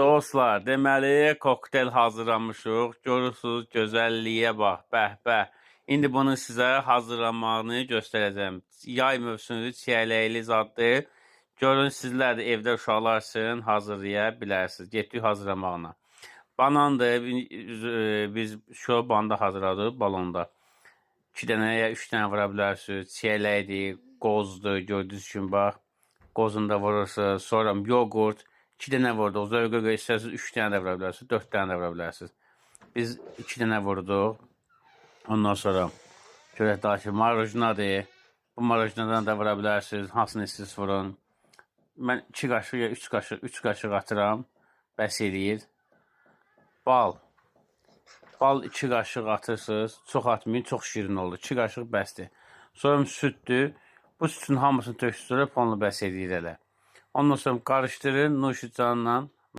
Dostlar, deməli kokteyl hazırlamışıq. Görürsünüz, gözəlliyə bax, bəh. İndi bunu sizə hazırlamağını göstərəcəm. Yay mövsümüdür, çiyələkli zaddır. Görün, sizlər də evdə uşaqlar üçün hazırlaya bilərsiniz. Getdik hazırlamağına. Banandır, biz şu banda hazırladıq balonda. 2 dənə ya 3 dənə vura bilərsiniz. Çiyələkdir, qozdur, gördüyünüz kimi bax. Qozunu da vurursunuz. Sonra yoğurt. 2 dənə vurduq. Zövqə görə istərsiniz 3 dənə də vura bilərsiniz. 4 dənə də vura bilərsiniz. Biz 2 dənə vurduq. Ondan sonra görək daha ki, marojnadır. Bu marojnadan da vura bilərsiniz. Hansını istəyirsiniz vurun. Mən 2 qaşıq ya 3 qaşıq atıram. Bəs eləyir. Bal. Bal 2 qaşıq atırsınız. Çox atmayın, çox şirin olur. 2 qaşıq bəsdir. Sonra süddür. Bu sütün hamısını töksürüb, onu bəs eləyir elə. Ondan sonra qarışdırın nuşicanla.